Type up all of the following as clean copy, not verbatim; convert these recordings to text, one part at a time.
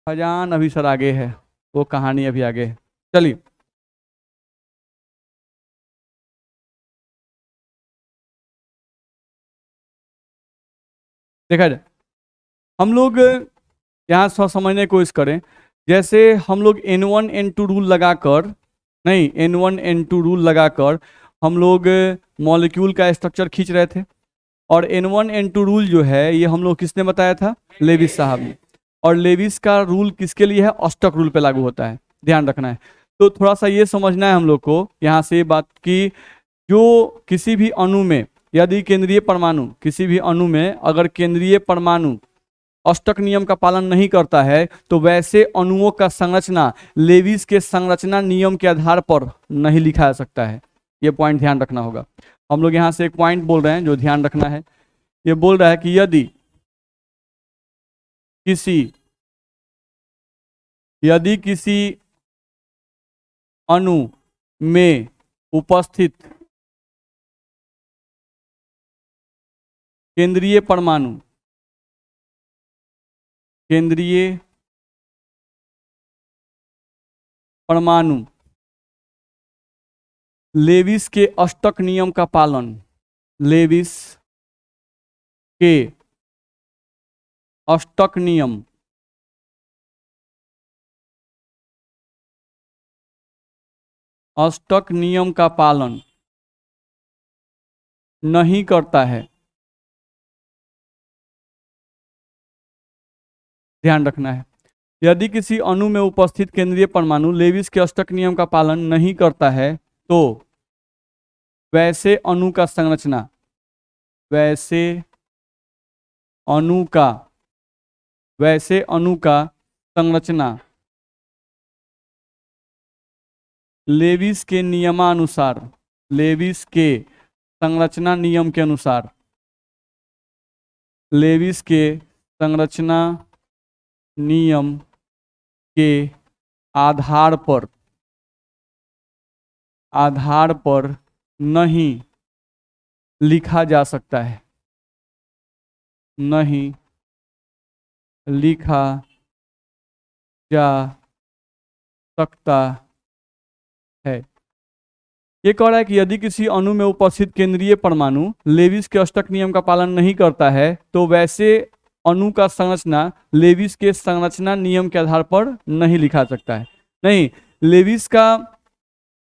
खजान अभी सर आगे है, वो कहानी अभी आगे है। चलिए, देखा जाए, हम लोग यहाँ समझने की कोशिश करें। जैसे हम लोग N1 N2 रूल लगाकर, नहीं, N1 N2 रूल लगाकर हम लोग मॉलिक्यूल का स्ट्रक्चर खींच रहे थे। और N1 N2 रूल जो है ये हम लोग किसने बताया था? लेविस साहब ने। और लेविस का रूल किसके लिए है? ऑस्टक रूल पे लागू होता है, ध्यान रखना है। तो थोड़ा सा ये समझना है हम लोग को यहाँ से बात की, जो किसी भी अणु में, यदि केंद्रीय परमाणु, किसी भी अणु में अगर केंद्रीय परमाणु अष्टक नियम का पालन नहीं करता है तो वैसे अणुओं का संरचना लेविस के संरचना नियम के आधार पर नहीं लिखा जा सकता है। ये पॉइंट ध्यान रखना होगा। हम लोग यहाँ से एक पॉइंट बोल रहे हैं जो ध्यान रखना है। ये बोल रहा है कि यदि किसी अणु में उपस्थित केंद्रीय परमाणु लेविस के अष्टक नियम का पालन, लेविस के अष्टक नियम का पालन नहीं करता है, ध्यान रखना है। यदि किसी अणु में उपस्थित केंद्रीय परमाणु लेविस के अष्टक नियम का पालन नहीं करता है तो वैसे अणु का संरचना, वैसे अणु का संरचना लेविस के नियमानुसार, लेविस के संरचना नियम के अनुसार, लेविस के संरचना नियम के आधार पर नहीं लिखा जा सकता है, नहीं लिखा जा सकता है। ये कह रहा है कि यदि किसी अणु में उपस्थित केंद्रीय परमाणु लेविस के अष्टक नियम का पालन नहीं करता है तो वैसे अणु का संरचना लेविस के संरचना नियम के आधार पर नहीं लिखा सकता है। नहीं, लेविस का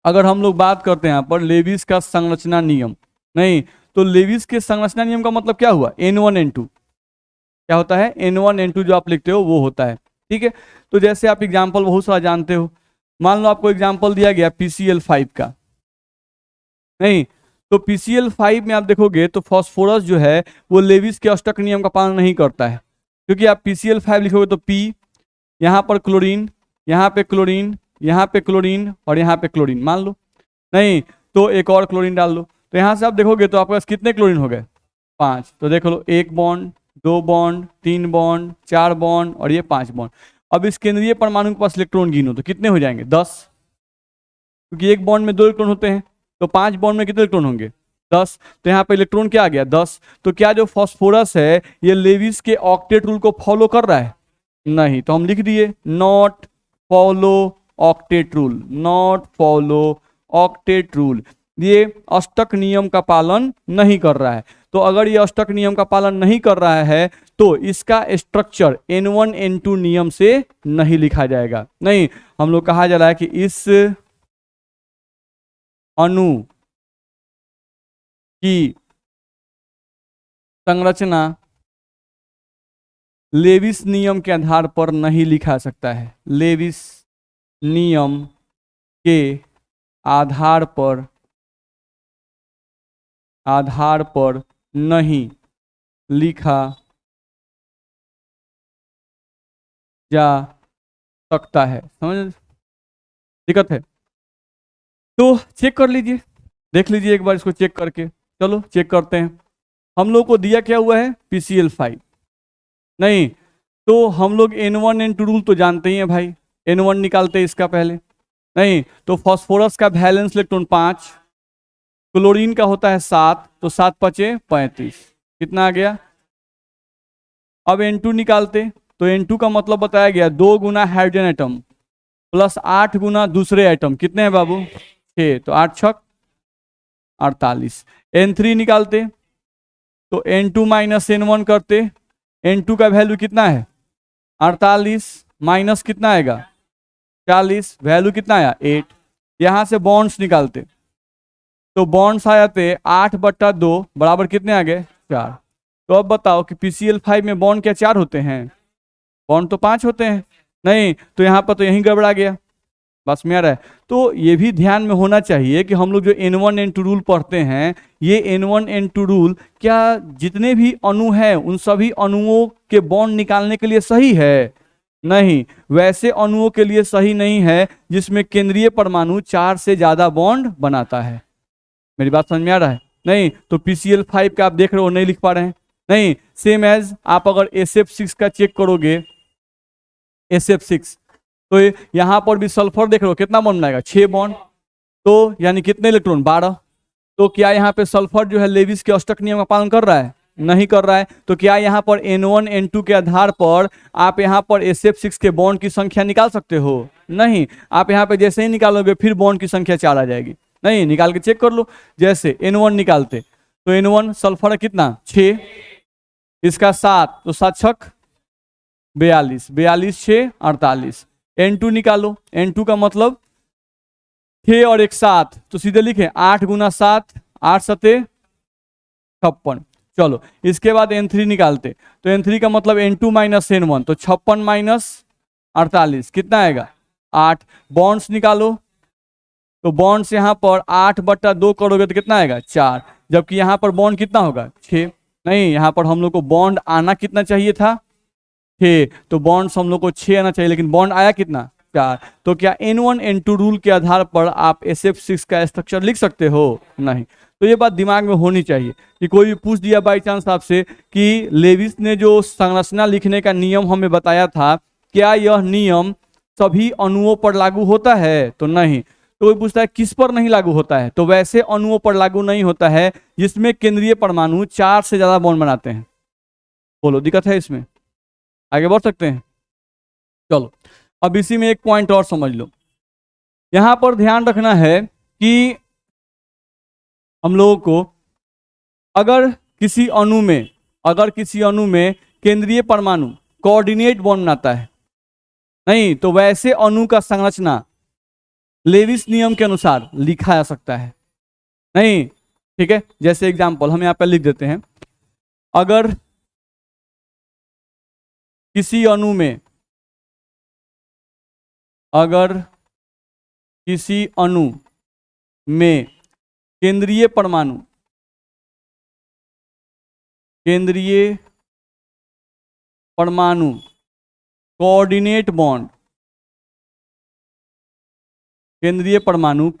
अगर हम लोग बात करते हैं यहाँ पर लेविस का संरचना नियम, नहीं, तो लेविस के संरचना नियम का मतलब क्या हुआ? N1 N2 क्या होता है? N1 N2 जो आप लिखते हो वो होता है, ठीक है। तो जैसे आप एग्जाम्पल बहुत सारा जानते हो, मान लो आपको एग्जाम्पल दिया गया PCl5 का, नहीं, तो PCl5 में आप देखोगे तो फास्फोरस जो है वो लेविस के अष्टक नियम का पालन नहीं करता है, क्योंकि आप PCl5 लिखोगे तो P, यहाँ पर क्लोरीन, यहाँ पे क्लोरीन, यहाँ पे क्लोरीन और यहाँ पे क्लोरीन मान लो, नहीं, तो एक और क्लोरीन डाल लो, तो यहाँ से आप देखोगे तो आपके पास कितने क्लोरीन हो गए? 5। तो देख लो, 1 बॉन्ड, 2 बॉन्ड, 3 बॉन्ड, 4 बॉन्ड और ये 5 बॉन्ड। अब इस केंद्रीय परमाणु के पास इलेक्ट्रॉन गिनो तो कितने हो जाएंगे? 10, क्योंकि एक बॉन्ड में 2 इलेक्ट्रॉन होते हैं, तो 5 बॉन्ड में कितने इलेक्ट्रॉन होंगे? 10। तो यहाँ पे इलेक्ट्रॉन क्या आ गया? 10। तो क्या जो फास्फोरस है ये लेविस के ऑक्टेट रूल को फॉलो कर रहा है? नहीं, तो हम लिख दिए not follow octet rule, not follow octet rule, ये अष्टक नियम का पालन नहीं कर रहा है। तो अगर ये अष्टक नियम का पालन नहीं कर रहा है तो इसका स्ट्रक्चर N1 N2 नियम से नहीं लिखा जाएगा। नहीं, हम लोग कहा जा रहा है कि इस अणु की संरचना लेविस नियम के आधार पर नहीं लिखा सकता है, लेविस नियम के आधार पर नहीं लिखा जा सकता है। समझ दिक्कत है? तो चेक कर लीजिए, देख लीजिए एक बार इसको चेक करके। चलो चेक करते हैं। हम लोग को दिया क्या हुआ है? PCl5, नहीं, तो हम लोग N1 N2 रूल तो जानते ही हैं भाई, N1 निकालते हैं इसका पहले, नहीं, तो फास्फोरस का वैलेंस इलेक्ट्रॉन 5, क्लोरीन का होता है 7, तो 7 × 5 = 35, कितना आ गया? अब N2 निकालते तो N2 का मतलब बताया गया 2 गुना हाइड्रोजन एटम प्लस 8 गुना दूसरे एटम, कितने हैं बाबू 6, तो 8 छक 48। N3 निकालते तो N2 माइनस N1 करते, N2 का वैल्यू कितना है 48 माइनस कितना आएगा 40, वैल्यू कितना आया 8। यहां से बॉन्ड्स निकालते तो बॉन्ड्स आ जाते 8/2 बराबर कितने आ गए 4। तो अब बताओ कि PCl5 में बॉन्ड क्या 4 होते हैं, बॉन्ड तो 5 होते हैं, नहीं तो यहाँ पर तो यहीं गड़बड़ा गया, बस में आ रहा है। तो ये भी ध्यान में होना चाहिए कि हम लोग जो N1 N2 रूल पढ़ते हैं, ये N1 N2 रूल क्या जितने भी अणु हैं उन सभी अणुओं के बॉन्ड निकालने के लिए सही है, नहीं, वैसे अणुओं के लिए सही नहीं है जिसमें केंद्रीय परमाणु 4 से ज्यादा बॉन्ड बनाता है। मेरी बात समझ में आ रहा है, नहीं तो PCl5 का आप देख रहे हो नहीं लिख पा रहे हैं, नहीं सेम एज आप अगर SF6 का चेक करोगे, SF6 तो यहां पर भी सल्फर देख रहे हो कितना बॉन्ड बनाएगा 6 बॉन्ड, तो यानी कितने इलेक्ट्रॉन 12। तो क्या यहाँ पे सल्फर जो है लेविस के अष्टक नियम का पालन कर रहा है, नहीं कर रहा है। तो क्या यहाँ पर N1 N2 के आधार पर आप यहाँ पर SF6 के बॉन्ड की संख्या निकाल सकते हो, नहीं, आप यहाँ पे जैसे ही निकालोगे फिर बॉन्ड की संख्या 4 आ जाएगी, नहीं निकाल के चेक कर लो। जैसे N1 निकालते तो N1 सल्फर कितना 6, इसका 7, तो 7 छक 42, 42 6 48। N2 निकालो, N2 का मतलब 6 और 1 7, तो सीधे लिखे 8 गुना 7 8 सते 56। चलो इसके बाद N3 निकालते तो N3 का मतलब N2 माइनस N1, तो 56 माइनस 48 कितना आएगा 8। बॉन्ड्स निकालो तो बॉन्ड्स यहाँ पर 8/2 करोगे तो कितना आएगा 4, जबकि यहाँ पर बॉन्ड कितना होगा 6, नहीं यहाँ पर हम लोग को बॉन्ड आना कितना चाहिए था 6, तो बॉन्ड्स हम लोग को 6 आना चाहिए, लेकिन बॉन्ड आया कितना 4। तो क्या N1 N2 रूल के आधार पर आप SF6 का स्ट्रक्चर लिख सकते हो, नहीं। तो ये बात दिमाग में होनी चाहिए कि कोई भी पूछ दिया बाई चांस आपसे कि लेविस ने जो संरचना लिखने का नियम हमें बताया था, क्या यह नियम सभी अणुओं पर लागू होता है, तो नहीं। तो कोई पूछता है किस पर नहीं लागू होता है, तो वैसे अणुओं पर लागू नहीं होता है जिसमें केंद्रीय परमाणु 4 से ज्यादा बॉन्ड बनाते हैं। बोलो दिक्कत है इसमें, आगे बढ़ सकते हैं। चलो अब इसी में एक पॉइंट और समझ लो, यहां पर ध्यान रखना है कि हम लोगों को अगर किसी अणु में केंद्रीय परमाणु कोऑर्डिनेट बॉन्ड बनाता है, नहीं तो वैसे अणु का संरचना लेविस नियम के अनुसार लिखा जा सकता है, नहीं ठीक है। जैसे एग्जांपल हम यहाँ पर लिख देते हैं, अगर किसी अणु में केंद्रीय परमाणु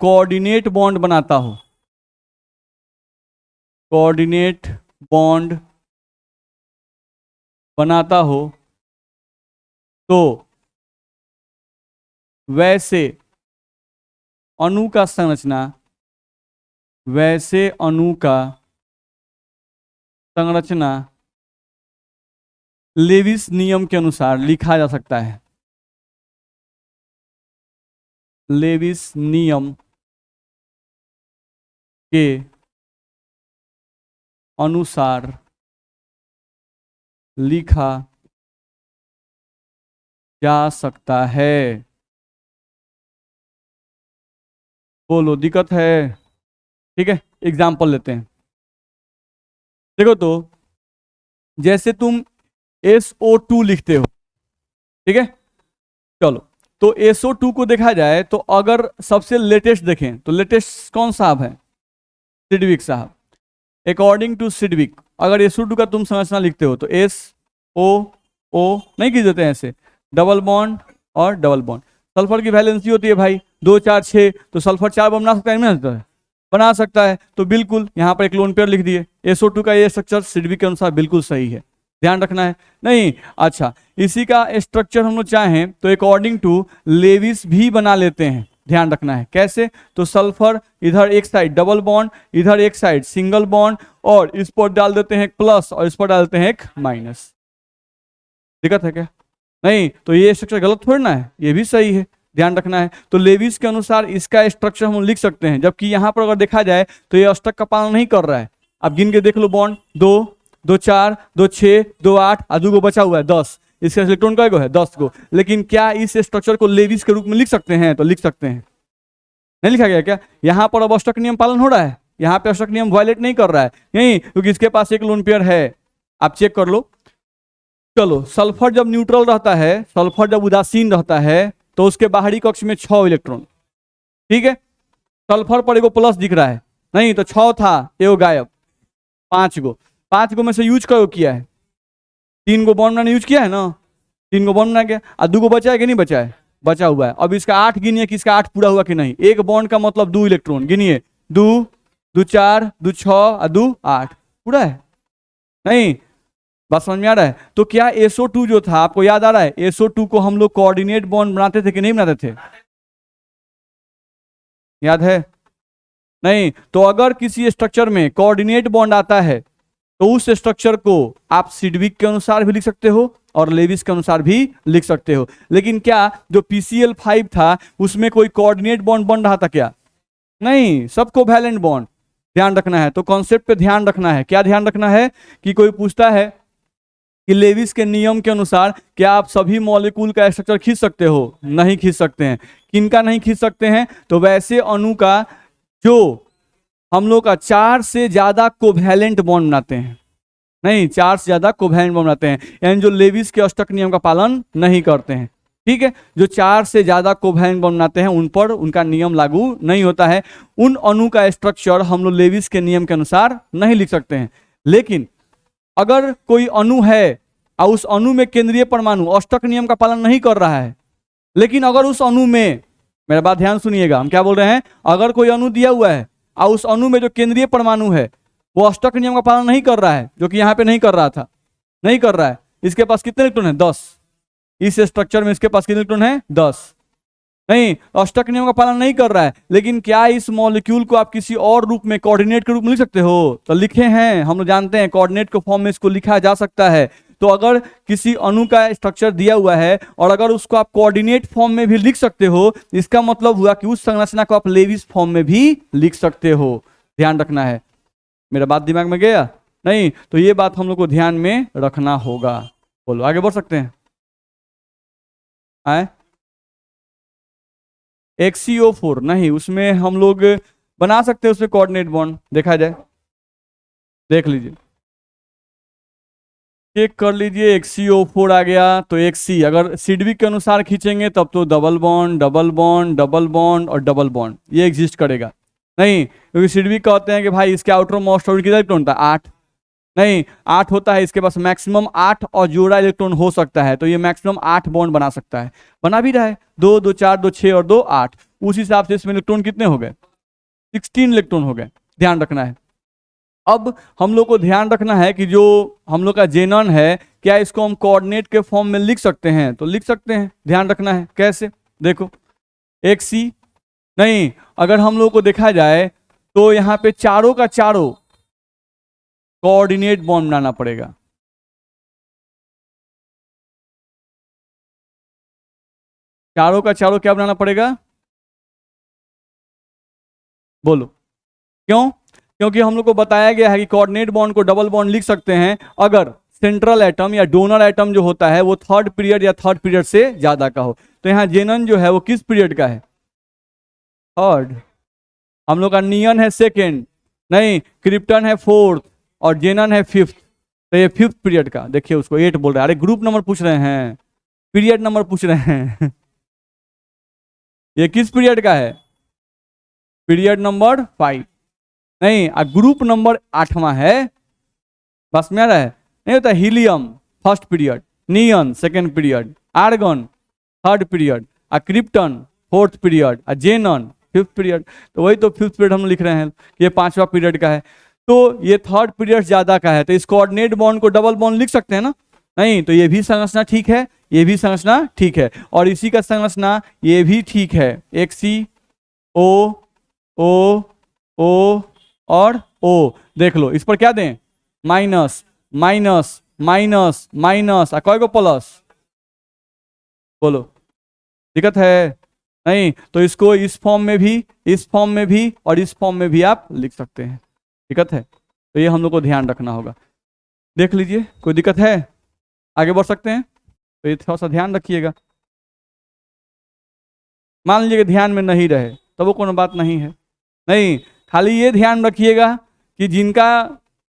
कोऑर्डिनेट बॉन्ड बनाता हो, तो वैसे अणु का संरचना लेविस नियम के अनुसार लिखा जा सकता है, लेविस नियम के अनुसार लिखा जा सकता है। बोलो दिक्कत है, ठीक है। एग्जाम्पल लेते हैं, देखो तो जैसे तुम SO2 लिखते हो, ठीक है। चलो तो SO2 को देखा जाए तो अगर सबसे लेटेस्ट देखें तो लेटेस्ट कौन साहब है, सिडविक साहब। अकॉर्डिंग टू सिडविक अगर SO2 का तुम संरचना लिखते हो तो SO नहीं की देते हैं ऐसे, डबल बॉन्ड और डबल बॉन्ड। सल्फर की वैलेंसी होती है भाई 2 4 6, तो सल्फर 4 बना सकता है, नहीं बना सकता है, तो बिल्कुल यहाँ पर एक लोन पेयर लिख दिए। SO2 का ये स्ट्रक्चर सिडविक के अनुसार बिल्कुल सही है, ध्यान रखना है, नहीं। अच्छा इसी का स्ट्रक्चर हम लोग चाहें तो अकॉर्डिंग टू लेविस भी बना लेते हैं, ध्यान रखना है कैसे। तो सल्फर इधर एक साइड डबल बॉन्ड, इधर एक साइड सिंगल बॉन्ड, और इस पर डाल देते हैं एक प्लस और इस पर डालते हैं एक माइनस। दिक्कत है क्या, नहीं, तो ये स्ट्रक्चर गलत थोड़ी ना है, ये भी सही है, ध्यान रखना है। तो लेविस के अनुसार इसका स्ट्रक्चर हम लिख सकते हैं, जबकि यहाँ पर अगर देखा जाए तो ये अष्टक का पालन नहीं कर रहा है। अब गिन के देख लो, बॉन्ड 2, 2 4, 2 6, 2 8 और 2 बचा हुआ है 10। इसका इलेक्ट्रॉन का है 10 को। लेकिन क्या इस स्ट्रक्चर को लेविस के रूप में लिख सकते हैं? तो लिख सकते हैं। नहीं लिखा गया क्या? यहाँ पर अब अष्टक नियम पालन हो रहा है, यहाँ पे अष्टक नियम वायलेट नहीं कर रहा है, नहीं, क्योंकि इसके पास एक लोन पेयर है। आप चेक कर लो। चलो, सल्फर जब न्यूट्रल रहता है, सल्फर जब उदासीन रहता है, तो उसके बाहरी कक्ष में 6 इलेक्ट्रॉन, ठीक है। सल्फर पर एगो प्लस दिख रहा है, नहीं तो 6 था, एगो गायब, 5 गो। 5 गो में से यूज करो किया है, 3 गो बॉन्ड मैंने यूज किया है ना, 3 गो बॉन्ड बना गया, और 2 गो बचा है कि नहीं बचा है? बचा हुआ है। अब इसका 8 गिनिए कि इसका 8 पूरा हुआ कि नहीं। एक बॉन्ड का मतलब 2 इलेक्ट्रॉन, गिनिए, 2, 2 4, 2 6 और 2 8, पूरा है? नहीं, बात समझ में आ रहा है? तो क्या SO2 जो था, आपको याद आ रहा है, SO2 को हम लोग कोऑर्डिनेट बॉन्ड बनाते थे कि नहीं बनाते थे? याद है? नहीं, तो अगर किसी स्ट्रक्चर में कोऑर्डिनेट बॉन्ड आता है तो उस स्ट्रक्चर को आप सिडविक के अनुसार भी लिख सकते हो और लेविस के अनुसार भी लिख सकते हो। लेकिन क्या जो PCl5 था उसमें कोई कोऑर्डिनेट बॉन्ड बन रहा था क्या? नहीं, सबको वैलेंट बॉन्ड। ध्यान रखना है, तो कॉन्सेप्ट पे ध्यान रखना है। क्या ध्यान रखना है कि कोई पूछता है कि लेविस के नियम के अनुसार क्या आप सभी मॉलिक्यूल का स्ट्रक्चर खींच सकते हो? नहीं खींच सकते हैं। किनका नहीं खींच सकते हैं? तो वैसे अणु का जो हम लोग का 4 से ज्यादा कोवैलेंट बॉन्ड बनाते हैं। नहीं, 4 से ज्यादा कोवैलेंट बॉन्ड बनाते हैं, यानी जो लेविस के अष्टक नियम का पालन नहीं करते हैं, ठीक है। जो 4 से ज्यादा कोवैलेंट बॉन्ड बनाते हैं उन पर उनका नियम लागू नहीं होता है। उन अणु का स्ट्रक्चर हम लोग लेविस के नियम के अनुसार नहीं लिख सकते हैं। लेकिन अगर कोई अणु है और उस अणु में केंद्रीय परमाणु अष्टक नियम का पालन नहीं कर रहा है, लेकिन अगर उस अणु में, मेरा बात ध्यान सुनिएगा, हम क्या बोल रहे हैं, अगर कोई अणु दिया हुआ है और उस अणु में जो केंद्रीय परमाणु है वो अष्टक नियम का पालन नहीं कर रहा है, जो कि यहाँ पे नहीं कर रहा था, नहीं कर रहा है, इसके पास कितने इलेक्ट्रॉन है? 10। इस स्ट्रक्चर में इसके पास कितने इलेक्ट्रॉन है? 10। नहीं, अष्टक नियम का पालन नहीं कर रहा है, लेकिन क्या इस मॉलिक्यूल को आप किसी और रूप में, कोऑर्डिनेट के रूप में लिख सकते हो? तो लिखे हैं, हम लोग जानते हैं कोऑर्डिनेट के फॉर्म में इसको लिखा जा सकता है। तो अगर किसी अणु का स्ट्रक्चर दिया हुआ है और अगर उसको आप कोऑर्डिनेट फॉर्म में भी लिख सकते हो, इसका मतलब हुआ कि उस संरचना को आप लेविस फॉर्म में भी लिख सकते हो। ध्यान रखना है। मेरा बात दिमाग में गया? नहीं, तो ये बात हम लोग को ध्यान में रखना होगा। बोलो, आगे बढ़ सकते हैं? आए XCO4 नहीं, उसमें हम लोग बना सकते हैं उसमें कोऑर्डिनेट बॉन्ड, देखा जाए, देख लीजिए, चेक कर लीजिए। XCO4 आ गया तो XC, अगर सिडविक के अनुसार खींचेंगे तब तो double bond, double bond, double bond और डबल बॉन्ड ये एग्जिस्ट करेगा। नहीं, क्योंकि सिडविक कहते हैं कि भाई इसके आउटर मोस्ट ऑर्बिट कितना इलेक्ट्रॉन होता है? 8। नहीं, 8 होता है, इसके पास मैक्सिमम 8 और जोड़ा इलेक्ट्रॉन हो सकता है, तो ये मैक्सिमम 8 बॉन्ड बना सकता है, बना भी रहा है। 2 2 4 2 6 और 2 8, उस हिसाब से इसमें इलेक्ट्रॉन कितने हो गए? 16 इलेक्ट्रॉन हो गए। ध्यान रखना है। अब हम लोग को ध्यान रखना है कि जो हम लोग का जेनन है, क्या इसको हम कोऑर्डिनेट के फॉर्म में लिख सकते हैं? तो लिख सकते हैं। ध्यान रखना है कैसे, देखो, XC नहीं, अगर हम लोग को देखा जाए तो यहाँ पे चारों का चारों कोऑर्डिनेट बॉन्ड बनाना पड़ेगा। चारों का चारों क्या बनाना पड़ेगा? बोलो क्यों? क्योंकि हम लोग को बताया गया है कि कोऑर्डिनेट बॉन्ड को डबल बॉन्ड लिख सकते हैं अगर सेंट्रल एटम या डोनर एटम जो होता है वो थर्ड पीरियड या थर्ड पीरियड से ज्यादा का हो। तो यहाँ जेनन जो है वो किस पीरियड का है? थर्ड। हम लोग का नियन है सेकेंड, नहीं, क्रिप्टन है फोर्थ और जेनन है फिफ्थ, तो ये फिफ्थ पीरियड का। देखिए उसको 8 बोल रहे हैं, अरे ग्रुप नंबर पूछ रहे हैं, पीरियड नंबर पूछ रहे हैं। ये किस पीरियड का है? Period number 5। नहीं, ग्रुप नंबर 8वां है। बस में आ रहा है? नहीं होता, helium first period, neon second period, argon third period, krypton fourth period, xenon fifth period. तो वही तो फिफ्थ पीरियड हम लिख रहे हैं कि ये 5वां पीरियड का है, तो ये थर्ड पीरियड ज्यादा का है, तो इस कोऑर्डिनेट बॉन्ड को डबल बॉन्ड लिख सकते हैं ना? नहीं, तो ये भी संरचना ठीक है, ये भी संरचना ठीक है, और इसी का संरचना ये भी ठीक है। XCO O O और O, देख लो इस पर क्या दें? माइनस माइनस माइनस माइनस, कय को प्लस? बोलो, दिक्कत है? नहीं, तो इसको इस फॉर्म में भी, इस फॉर्म में भी और इस फॉर्म में भी आप लिख सकते हैं। दिक्कत है? तो ये हम लोग को ध्यान रखना होगा। देख लीजिए, कोई दिक्कत है? आगे बढ़ सकते हैं? तो ये थोड़ा सा ध्यान रखिएगा। मान लीजिए कि ध्यान में नहीं रहे तो वो कोनो बात नहीं है। नहीं, खाली ये ध्यान रखिएगा कि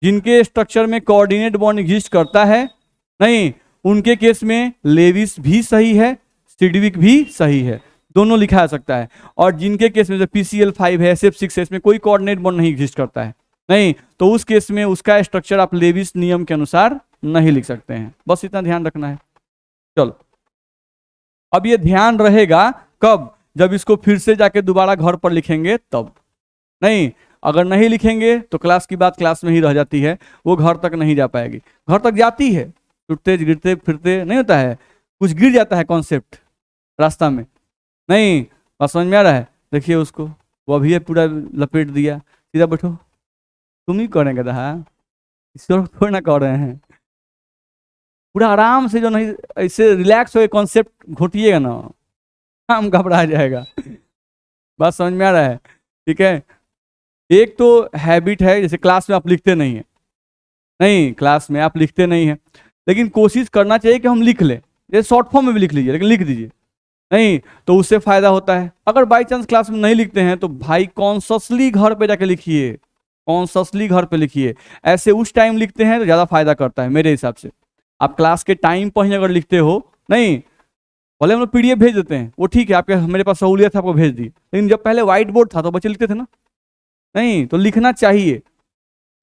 जिनके स्ट्रक्चर में कोऑर्डिनेट बॉन्ड एग्जिस्ट करता है, नहीं, उनके केस में लेविस भी सही है, सिडविक भी सही है, दोनों लिखा जा सकता है। और जिनके केस में जो PCl5 है, SF6 है, इसमें कोई कोऑर्डिनेट बॉन्ड नहीं एग्जिस्ट करता है, नहीं, तो उस केस में उसका स्ट्रक्चर आप लेविस नियम के अनुसार नहीं लिख सकते हैं। बस इतना ध्यान रखना है। चलो, अब ये ध्यान रहेगा कब? जब इसको फिर से जाके दोबारा घर पर लिखेंगे तब। नहीं, अगर नहीं लिखेंगे तो क्लास की बात क्लास में ही रह जाती है, वो घर तक नहीं जा पाएगी। घर तक जाती है, टूटते गिरते फिरते नहीं होता है, कुछ गिर जाता है कॉन्सेप्ट रास्ता में। नहीं, बात समझ में आ रहा है? देखिए उसको, वो अभी पूरा लपेट दिया। सीधा बैठो, तुम ही करेंगे दहा, ईश्वर थोड़ी ना कर रहे हैं। पूरा आराम से, जो नहीं ऐसे रिलैक्स हो कॉन्सेप्ट घोटिएगा ना, काम घबरा जाएगा। बात समझ में आ रहा है? ठीक है। एक तो हैबिट है, जैसे क्लास में आप लिखते नहीं है, नहीं, क्लास में आप लिखते नहीं है, लेकिन कोशिश करना चाहिए कि हम लिख लें। जैसे शॉर्ट फॉर्म में भी लिख लीजिए, लेकिन लिख दीजिए। नहीं तो उससे फायदा होता है। अगर बाई चांस क्लास में नहीं लिखते हैं तो भाई कॉन्शसली घर पे जाके लिखिए, कॉन्शसली घर पे लिखिए। ऐसे उस टाइम लिखते हैं तो ज़्यादा फायदा करता है मेरे हिसाब से। आप क्लास के टाइम पर ही अगर लिखते हो, नहीं, भले हम लोग PDF भेज देते हैं, वो ठीक है, आपके मेरे पास सहूलियत है, आपको भेज दी, लेकिन जब पहले व्हाइट बोर्ड था तो बच्चे लिखते थे ना। नहीं, तो लिखना चाहिए।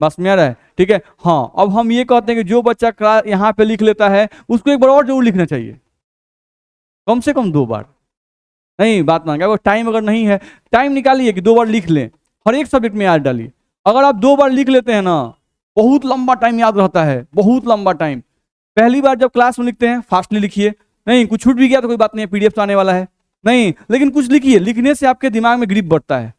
बस में आ रहा है? ठीक है। हाँ, अब हम ये कहते हैं कि जो बच्चा यहाँ पे लिख लेता है उसको एक बार और जरूर लिखना चाहिए, कम से कम 2 बार। नहीं, बात मान गया, टाइम अगर नहीं है, टाइम निकालिए कि 2 बार लिख लें, हर एक सब्जेक्ट में याद डालिए। अगर आप 2 बार लिख लेते हैं ना, बहुत लंबा टाइम याद रहता है, बहुत लंबा टाइम। पहली बार जब क्लास में लिखते हैं फास्टली लिखिए, नहीं कुछ छूट भी गया तो कोई बात नहीं है, PDF तो आने वाला है, नहीं, लेकिन कुछ लिखिए, लिखने से आपके दिमाग में ग्रिप बढ़ता है,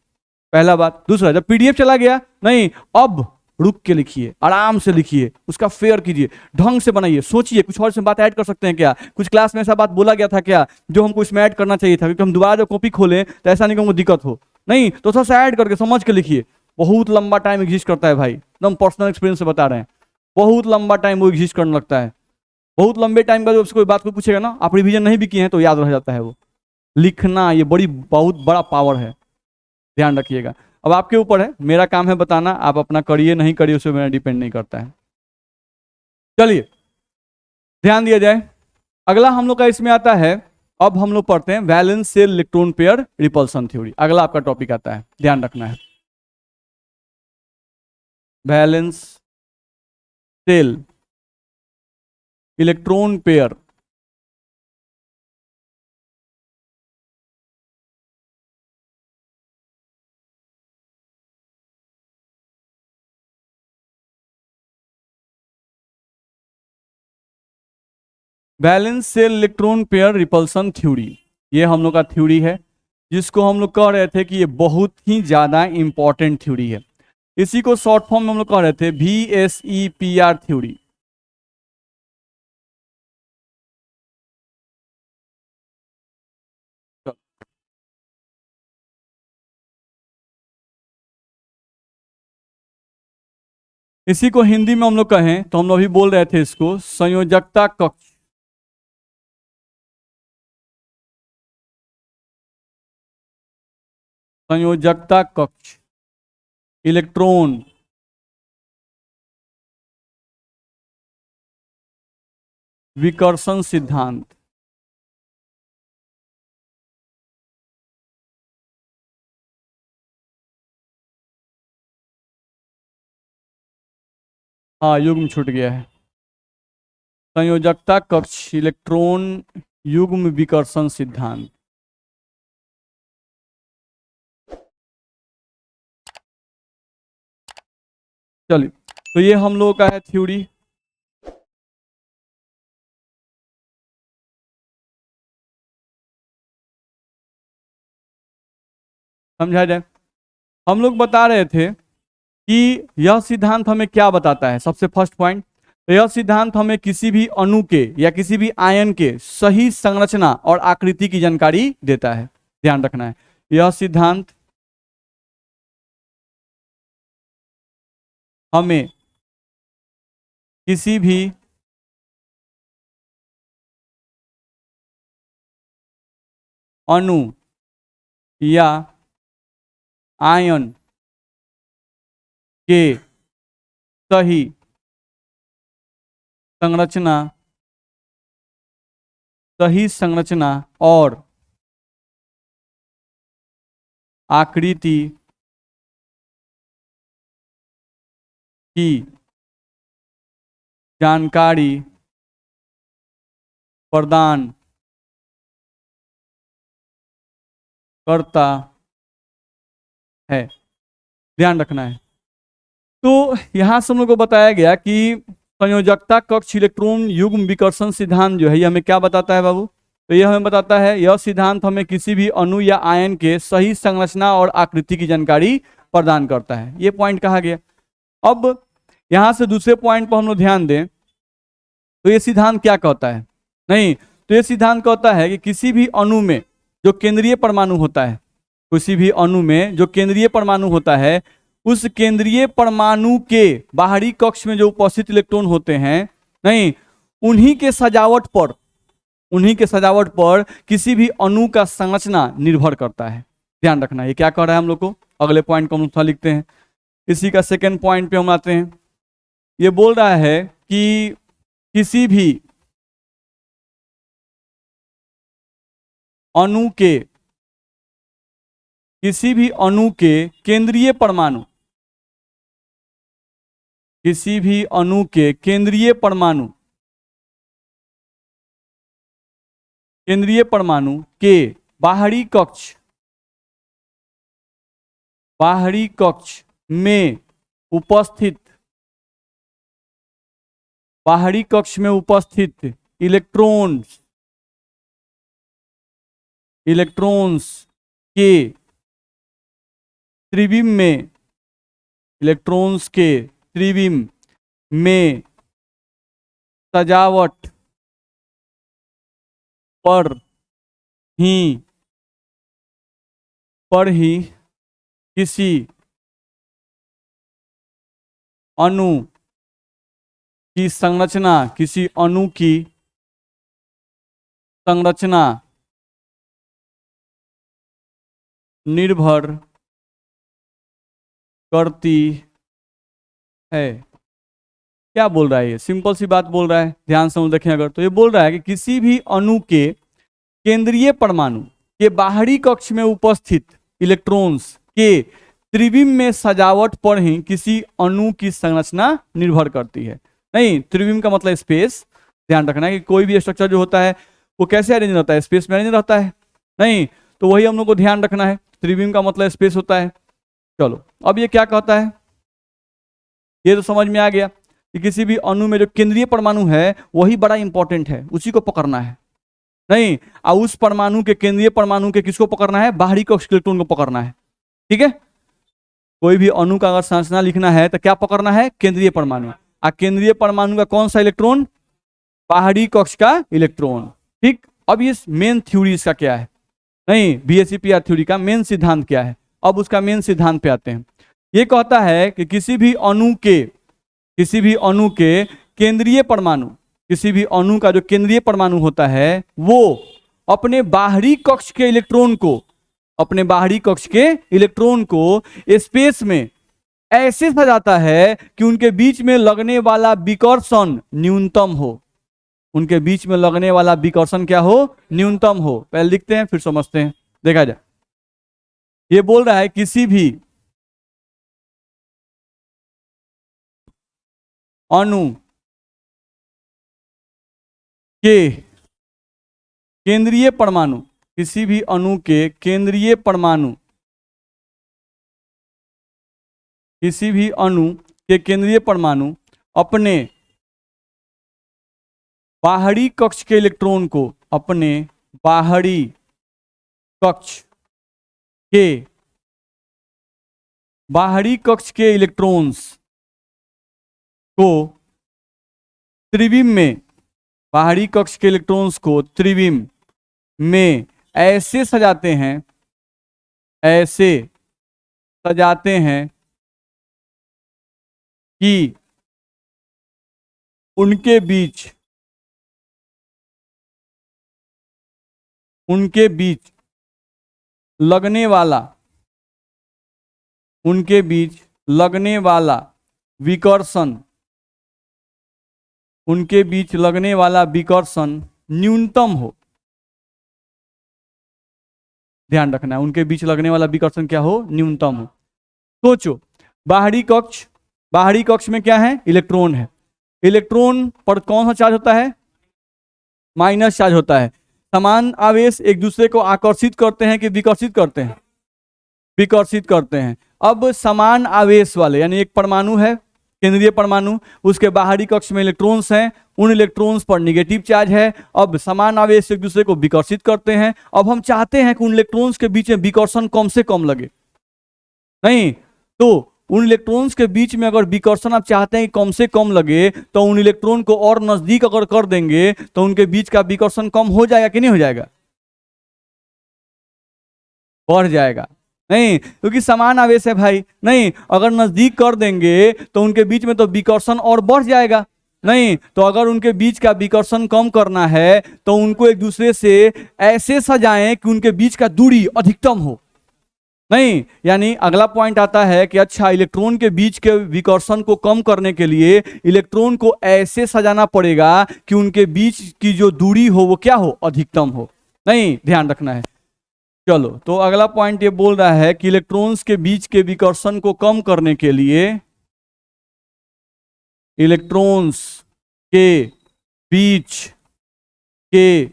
पहला बात। दूसरा, जब PDF चला गया, नहीं, अब रुक के लिखिए, आराम से लिखिए, उसका फेयर कीजिए, ढंग से बनाइए, सोचिए कुछ और इसमें बात ऐड कर सकते हैं क्या, कुछ क्लास में ऐसा बात बोला गया था क्या जो हमको इसमें ऐड करना चाहिए था, क्योंकि हम दोबारा जब कॉपी खोलें तो ऐसा नहीं कि हमको दिक्कत हो। नहीं, तो थोड़ा सा ऐड करके समझ के लिखिए। बहुत लंबा टाइम एग्जिस्ट करता है भाई, एकदम पर्सनल एक्सपीरियंस से बता रहे हैं, बहुत लंबा टाइम वो एग्जिस्ट करने लगता है। बहुत लंबे टाइम का जब कोई बात कोई पूछेगा ना, आप रिवीजन नहीं भी किए हैं तो याद रह जाता है वो। लिखना ये बहुत बड़ा पावर है, ध्यान रखिएगा। अब आपके ऊपर है, मेरा काम है बताना, आप अपना करिए नहीं करिए उसमें मेरा डिपेंड नहीं करता है। चलिए ध्यान दिया जाए। अगला हम लोग का इसमें आता है, अब हम लोग पढ़ते हैं valence shell electron pair repulsion theory. अगला आपका टॉपिक आता है, ध्यान रखना है। Valence shell electron pair valence shell electron pair repulsion theory, ये हम लोग का थ्योरी है, जिसको हम लोग कह रहे थे कि ये बहुत ही ज्यादा इंपॉर्टेंट थ्योरी है। इसी को शॉर्ट फॉर्म में हम लोग कह रहे थे VSEPR थ्योरी। इसी को हिंदी में हम लोग कहें तो हम लोग अभी बोल रहे थे इसको संयोजकता कक्ष। संयोजकता कक्ष, इलेक्ट्रॉन विकर्षण सिद्धांत। हाँ, युग्म छूट गया है। संयोजकता कक्ष इलेक्ट्रॉन युग्म विकर्षण सिद्धांत। चलिए, तो ये हम लोगों का है थ्योरी। समझा जाए? हम लोग बता रहे थे कि यह सिद्धांत हमें क्या बताता है। सबसे फर्स्ट पॉइंट, तो यह सिद्धांत हमें किसी भी अणु के या किसी भी आयन के सही संरचना और आकृति की जानकारी देता है, ध्यान रखना है। यह सिद्धांत हमें किसी भी अणु या आयन के सही संरचना और आकृति की जानकारी प्रदान करता है, ध्यान रखना है। तो यहां से हम लोग को बताया गया कि संयोजकता कक्ष इलेक्ट्रॉन युग्म विकर्षण सिद्धांत जो है ये हमें क्या बताता है बाबू? तो यह हमें बताता है, यह सिद्धांत हमें किसी भी अणु या आयन के सही संरचना और आकृति की जानकारी प्रदान करता है, ये पॉइंट कहा गया। अब यहां से दूसरे पॉइंट पर हम लोग ध्यान दें तो ये सिद्धांत क्या कहता है? नहीं, तो ये सिद्धांत कहता है कि किसी भी अणु में जो केंद्रीय परमाणु होता है, किसी भी अणु में जो केंद्रीय परमाणु होता है, उस केंद्रीय परमाणु के बाहरी कक्ष में जो उपस्थित इलेक्ट्रॉन होते हैं, नहीं, उन्हीं के सजावट पर किसी भी अणु का संरचना निर्भर करता है, ध्यान रखना। ये क्या कह रहा है हम लोग को? अगले पॉइंट को हम थोड़ा लिखते हैं, इसी का सेकंड पॉइंट पे हम आते हैं। ये बोल रहा है कि किसी भी अणु के केंद्रीय परमाणु, किसी भी अणु के केंद्रीय परमाणु के बाहरी कक्ष में उपस्थित इलेक्ट्रॉन्स के त्रिविम में सजावट पर ही किसी अणु की संरचना निर्भर करती है। क्या बोल रहा है? ये सिंपल सी बात बोल रहा है, ध्यान से देखें अगर, तो ये बोल रहा है कि किसी भी अणु के केंद्रीय परमाणु के बाहरी कक्ष में उपस्थित इलेक्ट्रॉन्स के त्रिविम में सजावट पर ही किसी अणु की संरचना निर्भर करती है। नहीं, त्रिविम का मतलब स्पेस, ध्यान रखना है कि कोई भी स्ट्रक्चर जो होता है वो कैसे अरेंज रहता है? स्पेस में अरेंज रहता है। नहीं, तो वही हम लोग को ध्यान रखना है, त्रिविम का मतलब स्पेस होता है। चलो, अब ये क्या कहता है? ये तो समझ में आ गया कि किसी भी अणु में जो केंद्रीय परमाणु है वही बड़ा इंपॉर्टेंट है, उसी को पकड़ना है। नहीं, उस परमाणु के केंद्रीय परमाणु के किसको पकड़ना है? बाहरी कक्ष इलेक्ट्रॉन को पकड़ना है, ठीक है। कोई भी अणु का अगर संरचना लिखना है तो क्या पकड़ना है? केंद्रीय परमाणु। केंद्रीय परमाणु का कौन सा इलेक्ट्रॉन? बाहरी कक्ष का इलेक्ट्रॉन, ठीक। अब ये मेन थ्योरी इसका क्या है? नहीं, BSc-PR थ्योरी का मेन सिद्धांत क्या है? अब उसका मेन सिद्धांत पे आते हैं। ये कहता है कि किसी भी अणु के केंद्रीय परमाणु, किसी भी अणु का जो केंद्रीय परमाणु होता है वो अपने बाहरी कक्ष के इलेक्ट्रॉन को स्पेस में ऐसे सजाता है कि उनके बीच में लगने वाला विकर्षण न्यूनतम हो। उनके बीच में लगने वाला विकर्षण क्या हो? न्यूनतम हो। पहले लिखते हैं फिर समझते हैं, देखा जाए। ये बोल रहा है किसी भी अणु के केंद्रीय परमाणु, किसी भी अणु के केंद्रीय परमाणु, किसी भी अणु के केंद्रीय परमाणु अपने बाहरी कक्ष के इलेक्ट्रॉन को, अपने बाहरी कक्ष के इलेक्ट्रॉन्स को त्रिविम में, बाहरी कक्ष के इलेक्ट्रॉन्स को त्रिविम में ऐसे सजाते हैं, ऐसे सजाते हैं कि उनके बीच लगने वाला, उनके बीच लगने वाला विकर्षण, उनके बीच लगने वाला विकर्षण न्यूनतम हो। ध्यान रखना है, उनके बीच लगने वाला विकर्षण क्या हो, न्यूनतम हो। सोचो, बाहरी कक्ष में क्या है, इलेक्ट्रॉन है। इलेक्ट्रॉन पर कौन सा चार्ज होता है, माइनस चार्ज होता है। समान आवेश एक दूसरे को आकर्षित करते हैं कि विकर्षित करते हैं, विकर्षित करते हैं। अब समान आवेश वाले, यानी एक परमाणु है, केंद्रीय परमाणु, उसके बाहरी कक्ष में इलेक्ट्रॉन्स हैं, उन इलेक्ट्रॉन्स पर नेगेटिव चार्ज है। अब समान आवेश एक दूसरे को विकर्षित करते हैं। अब हम चाहते हैं कि उन इलेक्ट्रॉन्स के बीच में विकर्षण कम से कम लगे, नहीं तो उन इलेक्ट्रॉन्स के बीच में अगर विकर्षण आप चाहते हैं कि कम से कम लगे, तो उन इलेक्ट्रॉन को और नजदीक अगर कर देंगे तो उनके बीच का विकर्षण कम हो जाएगा कि नहीं हो जाएगा, बढ़ जाएगा। नहीं, क्योंकि समान आवेश है भाई। नहीं, अगर नजदीक कर देंगे तो उनके बीच में तो विकर्षण और बढ़ जाएगा। नहीं, तो अगर उनके बीच का विकर्षण कम करना है तो उनको एक दूसरे से ऐसे सजाएं कि उनके बीच का दूरी अधिकतम हो। नहीं, यानी अगला पॉइंट आता है कि अच्छा, इलेक्ट्रॉन के बीच के विकर्षण को कम करने के लिए इलेक्ट्रॉन को ऐसे सजाना पड़ेगा कि उनके बीच की जो दूरी हो वो क्या हो, अधिकतम हो। नहीं, ध्यान रखना है। चलो, तो अगला पॉइंट ये बोल रहा है कि इलेक्ट्रॉन्स के बीच के विकर्षण को कम करने के लिए, इलेक्ट्रॉन्स के बीच के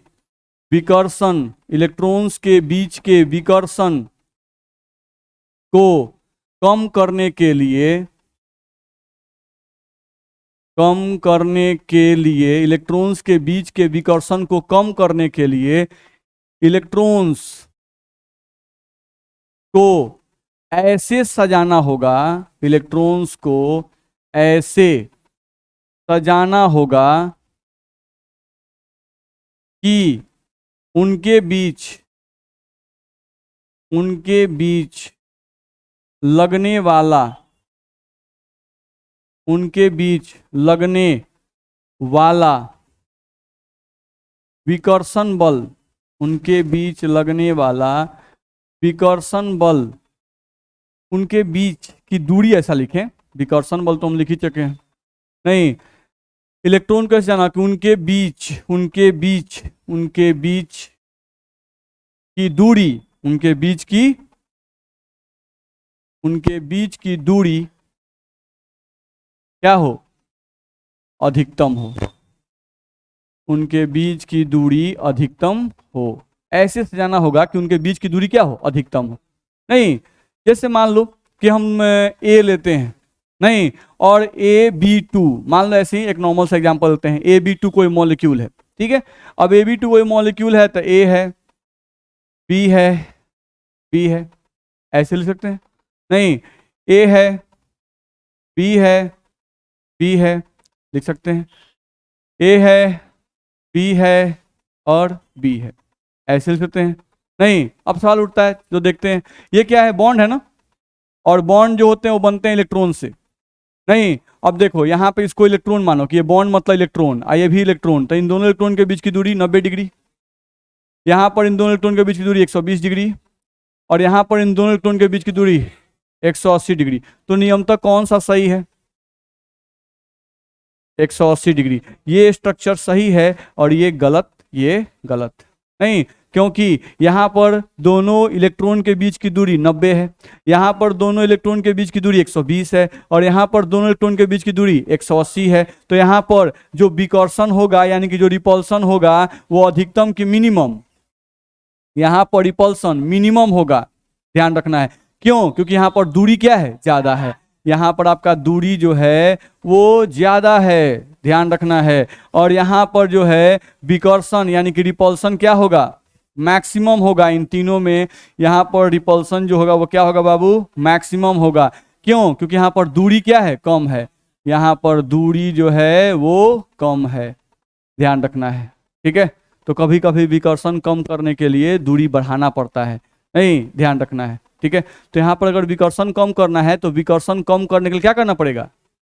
विकर्षण, इलेक्ट्रॉन्स के बीच के विकर्षण को कम करने के लिए, इलेक्ट्रॉन्स के बीच के विकर्षण को कम करने के लिए इलेक्ट्रॉन्स को ऐसे सजाना होगा, इलेक्ट्रॉन्स को ऐसे सजाना होगा कि उनके बीच लगने वाला, उनके बीच लगने वाला विकर्षण बल, उनके बीच लगने वाला विकर्षण बल, उनके बीच की दूरी, ऐसा लिखें, विकर्षण बल तो हम लिख ही चुके हैं। नहीं, इलेक्ट्रॉन कैसे जाना कि उनके बीच की दूरी, उनके बीच की दूरी क्या हो, अधिकतम हो। उनके बीच की दूरी अधिकतम हो, ऐसे सजाना होगा कि उनके बीच की दूरी क्या हो, अधिकतम हो। नहीं, जैसे मान लो कि हम ए लेते हैं, नहीं, और AB2, मान लो ऐसे ही एक नॉर्मल सा एग्जांपल लेते हैं। AB2 कोई मॉलिक्यूल है, ठीक है। अब AB2 कोई मॉलिक्यूल है तो A है, B है, ऐसे लिख सकते हैं। नहीं, A है, B है, लिख सकते हैं। A है, B है और B है, ऐसे लिख सकते हैं। नहीं, अब सवाल उठता है, जो देखते हैं, ये क्या है, बॉन्ड है ना, और बॉन्ड जो होते हैं वो बनते हैं इलेक्ट्रॉन से। नहीं, अब देखो यहाँ पे इसको इलेक्ट्रॉन मानो कि ये बॉन्ड मतलब इलेक्ट्रॉन, ये भी इलेक्ट्रॉन, तो इन दोनों इलेक्ट्रॉन के बीच की दूरी 90 डिग्री, यहाँ पर इन दोनों इलेक्ट्रॉन के बीच की दूरी 120 डिग्री, और यहाँ पर इन दोनों इलेक्ट्रॉन के बीच की दूरी 180 डिग्री। तो नियमतः कौन सा सही है, 180 डिग्री। ये स्ट्रक्चर सही है और ये गलत, नहीं, क्योंकि यहाँ पर दोनों इलेक्ट्रॉन के बीच की दूरी 90 है, यहाँ पर दोनों इलेक्ट्रॉन के बीच की दूरी 120 है, और यहाँ पर दोनों इलेक्ट्रॉन के बीच की दूरी 180 है। तो यहाँ पर जो विकर्षण होगा, यानी कि जो रिपल्सन होगा, वो अधिकतम की मिनिमम, यहाँ पर रिपल्सन मिनिमम होगा। ध्यान रखना है, क्यों, क्योंकि यहाँ पर दूरी क्या है, ज्यादा है। यहाँ पर आपका दूरी जो है वो ज्यादा है, ध्यान रखना है। और यहाँ पर जो है विकर्षण यानी कि रिपल्सन क्या होगा, मैक्सिमम होगा। इन तीनों में यहाँ पर रिपल्सन जो होगा वो क्या होगा बाबू, मैक्सिमम होगा। क्यों, क्योंकि यहाँ पर दूरी क्या है, कम है। यहाँ पर दूरी जो है वो कम है, ध्यान रखना है। ठीक है, तो कभी कभी विकर्षण कम करने के लिए दूरी बढ़ाना पड़ता है, नहीं, ध्यान रखना है। ठीक है, तो यहाँ पर अगर विकर्षण कम करना है तो विकर्षण कम करने के लिए क्या करना पड़ेगा,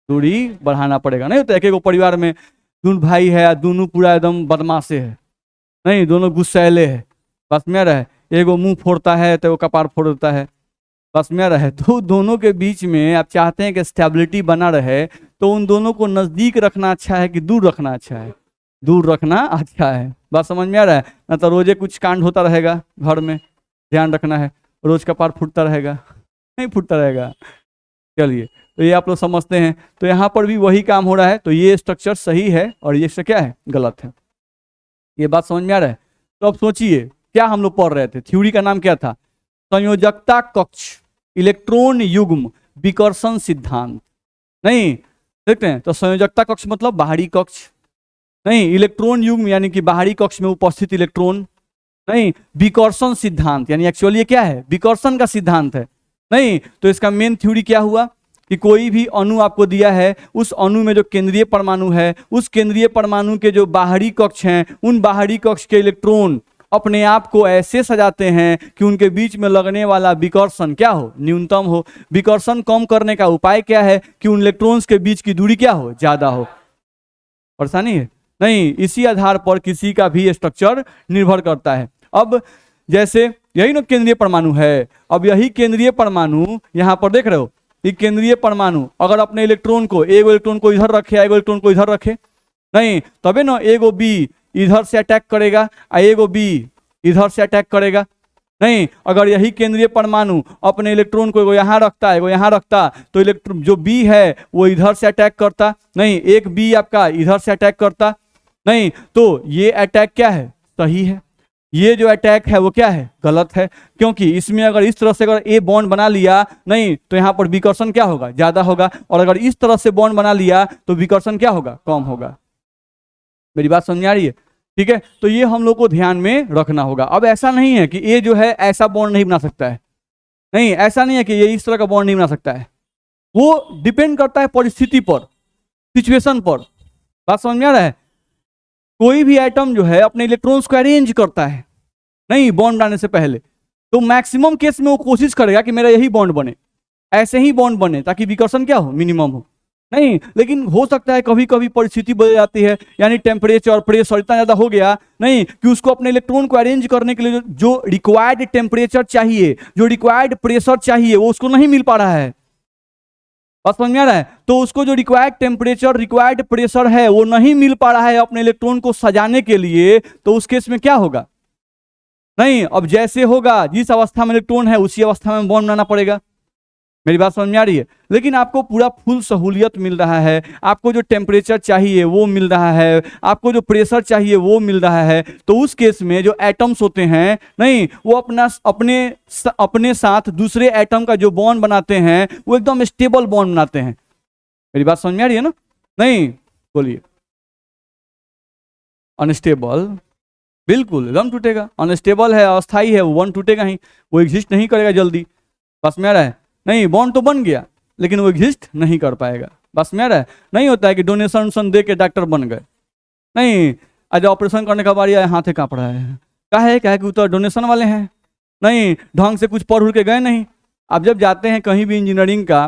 दूरी बढ़ाना पड़ेगा। नहीं तो एक एक परिवार में दोनों भाई है, दोनों पूरा एकदम बदमाशे है, नहीं, दोनों गुस्सैले है, बस में रहे, एगो मुंह फोड़ता है तो वो कपार फोड़ देता है, बस में रहे। तो दोनों के बीच में आप चाहते हैं कि स्टेबिलिटी बना रहे, तो उन दोनों को नजदीक रखना अच्छा है कि दूर रखना अच्छा है, दूर रखना अच्छा है। बात समझ में आ रहा है ना? तो रोजे कुछ कांड होता रहेगा घर में, ध्यान रखना है, रोज कपार फूटता रहेगा, नहीं फूटता रहेगा। चलिए, तो ये आप लोग समझते हैं। तो यहाँ पर भी वही काम हो रहा है, तो ये स्ट्रक्चर सही है और ये क्या है, गलत है। ये बात समझ में आ रहा है? तो अब सोचिए क्या हम लोग पढ़ रहे थे, थ्योरी का नाम क्या था, संयोजकता कक्ष, इलेक्ट्रॉन युग्म, विकर्षण सिद्धांत। नहीं देखते हैं, तो संयोजकता कक्ष मतलब बाहरी कक्ष, नहीं, इलेक्ट्रॉन युग्म यानी कि बाहरी कक्ष में उपस्थित इलेक्ट्रॉन, नहीं, विकर्षण सिद्धांत यानी एक्चुअली ये क्या है, विकर्षण का सिद्धांत है। नहीं, तो इसका मेन थ्योरी क्या हुआ कि कोई भी अणु आपको दिया है, उस अणु में जो केंद्रीय परमाणु है, उस केंद्रीय परमाणु के जो बाहरी कक्ष हैं, उन बाहरी कक्ष के इलेक्ट्रॉन अपने आप को ऐसे सजाते हैं कि उनके बीच में लगने वाला विकर्षण क्या हो, न्यूनतम हो। विकर्षण कम करने का उपाय क्या है कि उन इलेक्ट्रॉन्स के बीच की दूरी क्या हो, ज्यादा हो। परेशानी है? नहीं, इसी आधार पर किसी का भी स्ट्रक्चर निर्भर करता है। अब जैसे यही ना केंद्रीय परमाणु है, अब यही केंद्रीय परमाणु यहाँ पर देख रहे हो, ये केंद्रीय परमाणु अगर अपने इलेक्ट्रॉन को, एगो इलेक्ट्रॉन को इधर रखे, एगो इलेक्ट्रॉन को इधर रखे, नहीं, तबे ना एगो बी इधर से अटैक करेगा, एगो बी इधर से अटैक करेगा। नहीं, अगर यही केंद्रीय परमाणु अपने इलेक्ट्रॉन को यहाँ रखता है, एगो यहाँ रखता, तो इलेक्ट्रॉन जो बी है वो इधर से अटैक करता, नहीं, एक बी आपका इधर से अटैक करता, नहीं, तो ये अटैक क्या है, सही है। ये जो अटैक है वो क्या है, गलत है, क्योंकि इसमें अगर इस तरह से अगर ए बॉन्ड बना लिया, नहीं, तो यहाँ पर विकर्षण क्या होगा, ज्यादा होगा, और अगर इस तरह से बॉन्ड बना लिया तो विकर्षण क्या होगा, कम होगा। मेरी बात समझ आ रही है? ठीक है, तो ये हम लोग को ध्यान में रखना होगा। अब ऐसा नहीं है कि ये जो है ऐसा बॉन्ड नहीं बना सकता है, नहीं, ऐसा नहीं है कि ये इस तरह का बॉन्ड नहीं बना सकता है, वो डिपेंड करता है परिस्थिति पर, सिचुएशन पर। बात समझ में आ रहा है? कोई भी एटम जो है अपने इलेक्ट्रॉन्स को अरेंज करता है, नहीं, बॉन्ड बनाने से पहले, तो मैक्सिमम केस में वो कोशिश करेगा कि मेरा यही बॉन्ड बने, ऐसे ही बॉन्ड बने, ताकि विकर्षण क्या हो, मिनिमम हो। नहीं, लेकिन हो सकता है कभी कभी परिस्थिति बदल जाती है, यानी टेम्परेचर प्रेशर इतना ज्यादा हो गया, नहीं, कि उसको अपने इलेक्ट्रॉन को अरेंज करने के लिए जो रिक्वायर्ड टेम्परेचर चाहिए, जो रिक्वायर्ड प्रेशर चाहिए, वो उसको नहीं मिल पा रहा है। बात समझ में आ रहा है? तो उसको जो रिक्वायर्ड टेम्परेचर, रिक्वायर्ड प्रेशर है, वो नहीं मिल पा रहा है अपने इलेक्ट्रॉन को सजाने के लिए, तो उस केस में क्या होगा, नहीं, अब जैसे होगा, जिस अवस्था में इलेक्ट्रॉन है उसी अवस्था में बॉन्ड बनाना पड़ेगा। मेरी बात समझ में आ रही है? लेकिन आपको पूरा फुल सहूलियत मिल रहा है, आपको जो टेम्परेचर चाहिए वो मिल रहा है, आपको जो प्रेशर चाहिए वो मिल रहा है, तो उस केस में जो एटम्स होते हैं, नहीं, वो अपने साथ दूसरे एटम का जो बॉन्ड बनाते हैं वो एकदम स्टेबल बॉन्ड बनाते हैं। मेरी बात समझ में आ रही है ना? नहीं, बोलिए। अनस्टेबल, बिल्कुल एकदम टूटेगा, अनस्टेबल है, अस्थाई है, वो बॉन्ड टूटेगा ही, वो एग्जिस्ट नहीं करेगा जल्दी। बस में आ रहा है? नहीं, बॉन्ड तो बन गया लेकिन वो एग्जिस्ट नहीं कर पाएगा। बस में आ रहा है? नहीं होता है कि डोनेशन दे के डॉक्टर बन गए, नहीं, आज ऑपरेशन करने का बारी आया, हाथ कांप रहा है, क्या है कि तो डोनेशन वाले हैं, नहीं, ढंग से कुछ पढ़ उड़ के गए नहीं। आप जब जाते हैं कहीं भी इंजीनियरिंग का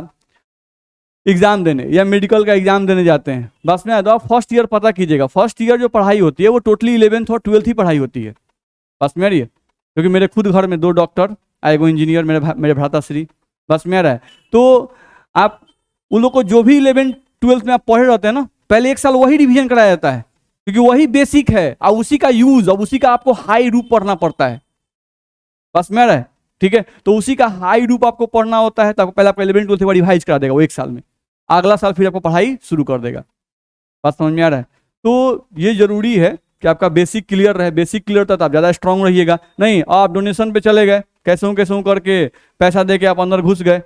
एग्जाम देने या मेडिकल का एग्जाम देने जाते हैं, बस में आप फर्स्ट ईयर पता कीजिएगा, फर्स्ट ईयर जो पढ़ाई होती है वो टोटली 11th और 12th ही पढ़ाई होती है। बस में आ रही है? क्योंकि मेरे खुद घर में 2 डॉक्टर, एगो इंजीनियर, मेरे भ्राताश्री। बस में आ रहा है? तो आप उन लोग को जो भी 11th 12th में आप पढ़े रहते हैं ना, पहले 1 साल वही रिवीजन कराया जाता है, क्योंकि वही बेसिक है, और उसी का यूज, अब उसी का आपको हाई रूप पढ़ना पड़ता है। बस में आ रहा है? ठीक है, तो उसी का हाई रूप आपको पढ़ना होता है, तो पहले आपको 11th 12th रिवाइज करा देगा वो 1 साल में, अगला साल फिर आपको पढ़ाई शुरू कर देगा। बात समझ में आ रहा है? तो ये जरूरी है कि आपका बेसिक क्लियर रहे, बेसिक क्लियर था तो आप ज़्यादा स्ट्रांग रहिएगा। नहीं, आप डोनेशन पे चले गए, कैसे करके पैसा दे के आप अंदर घुस गए,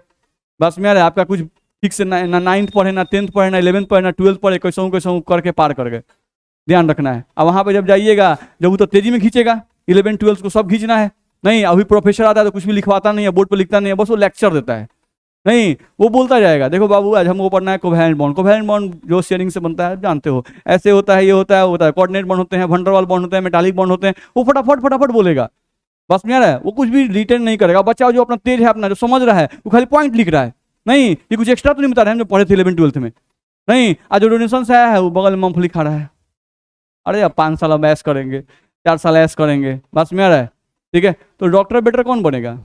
बस में आ रहा है? आपका कुछ ठीक से ना 9th पढ़े, ना 10th पढ़े, ना 11th पढ़े, ना 12th पढ़े, कैसे करके पार कर गए। ध्यान रखना है। अब वहाँ पे जब जाइएगा, जब वो तो तेजी में खींचेगा, 11th 12th को सब खींचना है, नहीं, अभी प्रोफेसर आता है तो कुछ भी लिखवाता नहीं है, बोर्ड पर लिखता नहीं है, बस वो लेक्चर देता है, नहीं, वो बोलता जाएगा देखो बाबू आज हमको पढ़ना है कोवैलेंट बॉन्ड। कोवैलेंट बॉन्ड जो शेयरिंग से बनता है जानते हो, ऐसे होता है, ये होता है, वो होता है, कोऑर्डिनेट बॉन्ड होते हैं, वंडरवाल बॉन्ड होते हैं, मेटालिक बॉन्ड होते हैं। वो फटाफट फटाफट बोलेगा, बस में आ रहा है, वो कुछ भी रिटेन नहीं करेगा। बच्चा जो अपना तेज है, अपना जो समझ रहा है, वो खाली पॉइंट लिख रहा है। नहीं, ये कुछ एक्स्ट्रा तो नहीं बता रहे हैं जो पढ़े थे 11th-12th में। नहीं, आज जो डोनेशन से आया है वो बगल में मूंगफली खा रहा है। अरे अब 5 साल अब ऐश करेंगे, 4 साल ऐश करेंगे, बस में आ रहा है। ठीक है, तो डॉक्टर बेटर कौन बनेगा?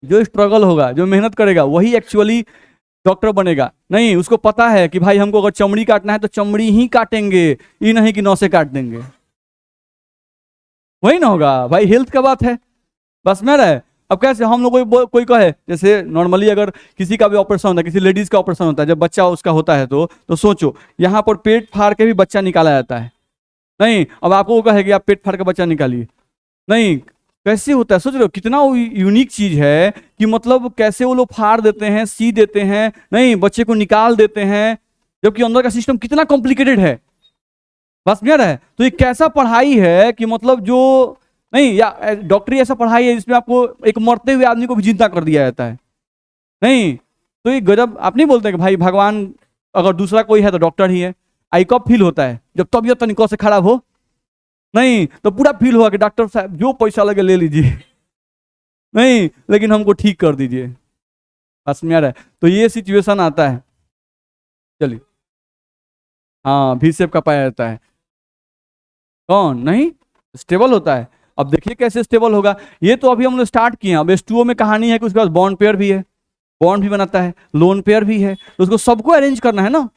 जो स्ट्रगल होगा, जो मेहनत करेगा, वही एक्चुअली डॉक्टर बनेगा। नहीं, उसको पता है कि भाई हमको अगर चमड़ी काटना है तो चमड़ी ही काटेंगे, ये नहीं कि नौसे काट देंगे। वही ना होगा भाई, हेल्थ का बात है, बस में रहे। अब कैसे हम लोग कोई कहे, जैसे नॉर्मली अगर किसी का भी ऑपरेशन होता है, किसी लेडीज का ऑपरेशन होता है, जब बच्चा उसका होता है तो सोचो यहाँ पर पेट फाड़ के भी बच्चा निकाला जाता है। नहीं, अब आपको वो कहे कि आप पेट फाड़ के बच्चा निकालिए, नहीं, कैसे होता है? सोच रहे हो कितना वो यूनिक चीज है कि मतलब कैसे वो लोग फाड़ देते हैं, सी देते हैं, नहीं बच्चे को निकाल देते हैं, जबकि अंदर का सिस्टम कितना कॉम्प्लिकेटेड है। बस में है। तो ये कैसा पढ़ाई है कि मतलब जो नहीं, या डॉक्टरी ऐसा पढ़ाई है जिसमें आपको एक मरते हुए आदमी को भी जिंदा कर दिया जाता है। नहीं, तो ये गजब। आप नहीं बोलते कि भाई भगवान अगर दूसरा कोई है तो डॉक्टर ही है। आई कब फील होता है? जब तबीयत तनिकों से खराब हो। नहीं तो पूरा फील हुआ कि डॉक्टर साहब जो पैसा लगे ले लीजिए, नहीं लेकिन हमको ठीक कर दीजिए। बस में आ रहा है। तो ये सिचुएशन आता है। चलिए, हाँ, भी शेप का पाया जाता है। कौन? नहीं, स्टेबल होता है। अब देखिए कैसे स्टेबल होगा। ये तो अभी हम लोग स्टार्ट किए हैं। अब H2O में कहानी है कि उसके पास बॉन्ड पेयर भी है, बॉन्ड भी बनाता है, लोन पेयर भी है, तो उसको सबको अरेंज करना है ना।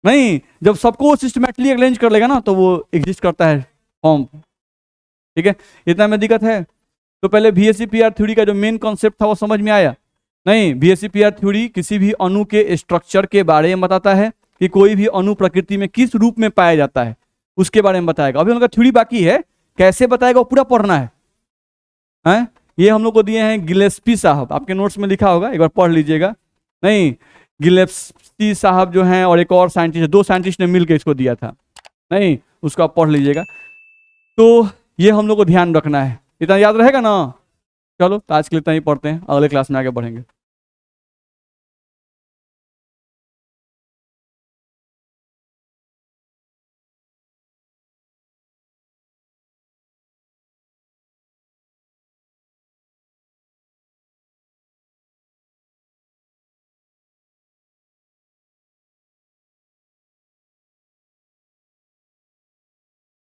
नहीं, जब सबको सिस्टमेटिकली अरेंज कर लेगा ना तो वो एग्जिस्ट करता है फॉर्म। ठीक है, इतना में दिक्कत है। तो पहले VSEPR थ्योरी का जो मेन कॉन्सेप्ट था वो समझ में आया? नहीं, VSEPR थ्योरी किसी भी अणु के स्ट्रक्चर के बारे में बताता है कि कोई भी अणु प्रकृति में किस रूप में पाया जाता है, उसके बारे में बताएगा। अभी उनका थ्योरी बाकी है, कैसे बताएगा वो पूरा पढ़ना है। हैं? ये हम लोग को दिए हैं गिलेस्पी साहब, आपके नोट्स में लिखा होगा, एक बार पढ़ लीजिएगा। नहीं, गिलेस्पी साहब जो हैं और एक और साइंटिस्ट, 2 साइंटिस्ट ने मिलकर इसको दिया था। नहीं, उसको आप पढ़ लीजिएगा। तो ये हम लोग को ध्यान रखना है, इतना याद रहेगा ना। चलो, आज के लिए इतना ही पढ़ते हैं, अगले क्लास में आगे बढ़ेंगे।